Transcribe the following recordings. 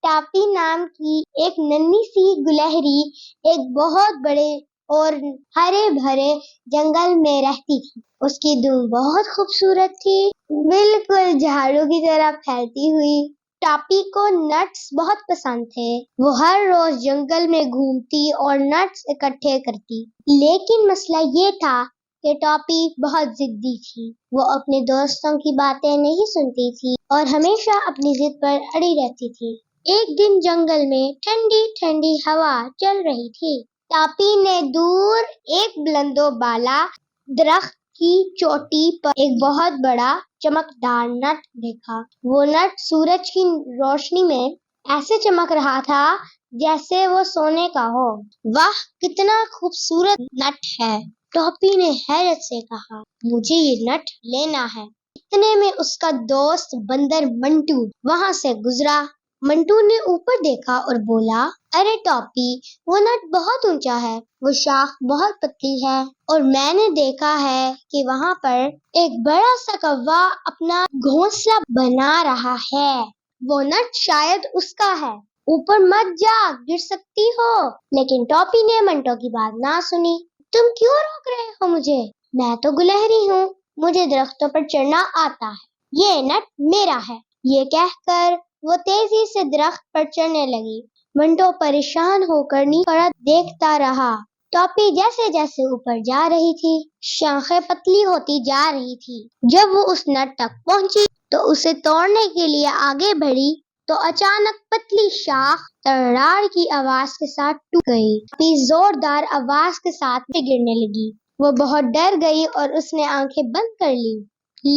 टापी नाम की एक नन्ही सी गुलहरी एक बहुत बड़े और हरे भरे जंगल में रहती थी। उसकी धूम बहुत खूबसूरत थी, बिल्कुल झाड़ू की तरह फैलती हुई। टापी को नट्स बहुत पसंद थे। वो हर रोज जंगल में घूमती और नट्स इकट्ठे करती। लेकिन मसला ये था कि टॉपी बहुत जिद्दी थी। वो अपने दोस्तों की बातें नहीं सुनती थी और हमेशा अपनी जिद पर अड़ी रहती थी। एक दिन जंगल में ठंडी ठंडी हवा चल रही थी। टॉपी ने दूर एक बुलंदो बाला दरख्त की चोटी पर एक बहुत बड़ा चमकदार नट देखा। वो नट सूरज की रोशनी में ऐसे चमक रहा था जैसे वो सोने का हो। वाह, कितना खूबसूरत नट है, टॉपी ने हैरत से कहा। मुझे ये नट लेना है। इतने में उसका दोस्त बंदर मंटू वहां से गुजरा। मंटू ने ऊपर देखा और बोला, अरे टॉपी, वो नट बहुत ऊंचा है, वो शाख बहुत पतली है और मैंने देखा है कि वहां पर एक बड़ा सा कौवा अपना घोंसला बना रहा है। वो नट शायद उसका है। ऊपर मत जा, गिर सकती हो। लेकिन टॉपी ने मंटो की बात ना सुनी। तुम क्यों रोक रहे हो मुझे? मैं तो गुलहरी हूँ, मुझे दरख्तों पर चढ़ना आता है। ये नट मेरा है। ये कहकर वो तेजी से दरख्त पर चढ़ने लगी। मंटो परेशान होकर नीचे देखता रहा। टॉपी जैसे जैसे ऊपर जा रही थी, शाखें पतली होती जा रही थी। जब वो उस नट तक पहुंची तो उसे तोड़ने के लिए आगे बढ़ी तो अचानक पतली शाख तड़ाड़ की आवाज के साथ टूट गई। टॉपी जोरदार आवाज के साथ गिरने लगी। वो बहुत डर गई और उसने आंखें बंद कर ली।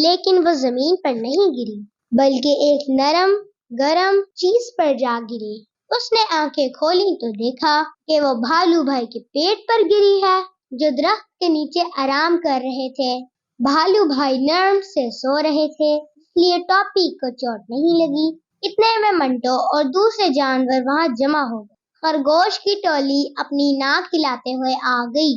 लेकिन वो जमीन पर नहीं गिरी, बल्कि एक नरम गरम चीज पर जा गिरी। उसने आंखें खोली तो देखा कि वो भालू भाई के पेट पर गिरी है, जो दरख्त के नीचे आराम कर रहे थे। भालू भाई नरम से सो रहे थे, इसलिए टॉपी को चोट नहीं लगी। इतने में मंटो और दूसरे जानवर वहां जमा हो गए। खरगोश की टोली अपनी नाक हिलाते हुए आ गई।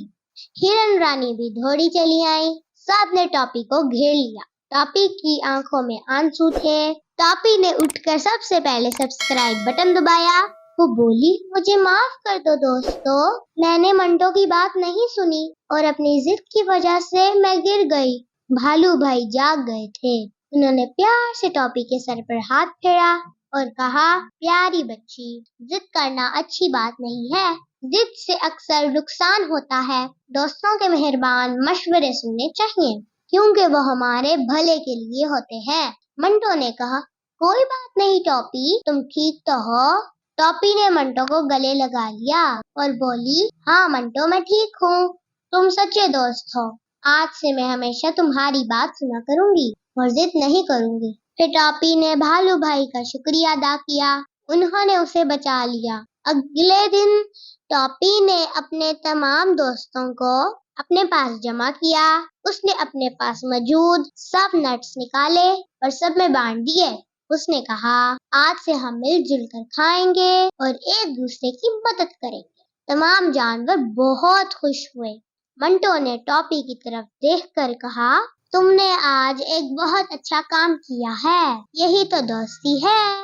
हिरन रानी भी दौड़ी चली आई। सब ने टॉपी को घेर लिया। टॉपी की आंखों में आंसू थे। टॉपी ने उठकर सबसे पहले सब्सक्राइब बटन दबाया। वो बोली, मुझे माफ कर दो दोस्तों, मैंने मंटो की बात नहीं सुनी और अपनी जिद की वजह से मैं गिर गई। भालू भाई जाग गए थे। उन्होंने प्यार से टॉपी के सर पर हाथ फेरा और कहा, प्यारी बच्ची, जिद करना अच्छी बात नहीं है। जिद से अक्सर नुकसान होता है। दोस्तों के मेहरबान मशवरे सुनने चाहिए, क्योंकि वो हमारे भले के लिए होते हैं। मंटो ने कहा, कोई बात नहीं टॉपी, तुम ठीक तो हो? टॉपी ने मंटो को गले लगा लिया और बोली, हाँ मंटो, मैं ठीक हूँ। तुम सच्चे दोस्त हो। आज से मैं हमेशा तुम्हारी बात सुना करूंगी और जिद नहीं करूंगी। फिर टॉपी ने भालू भाई का शुक्रिया अदा किया। उन्होंने उसे बचा लिया। अगले दिन टॉपी ने अपने तमाम दोस्तों को अपने पास जमा किया। उसने अपने पास मौजूद सब नट्स निकाले और सब में बांट दिए। उसने कहा, आज से हम मिलजुल कर खाएंगे और एक दूसरे की मदद करेंगे। तमाम जानवर बहुत खुश हुए। मंटो ने टॉपी की तरफ देखकर कहा, तुमने आज एक बहुत अच्छा काम किया है। यही तो दोस्ती है।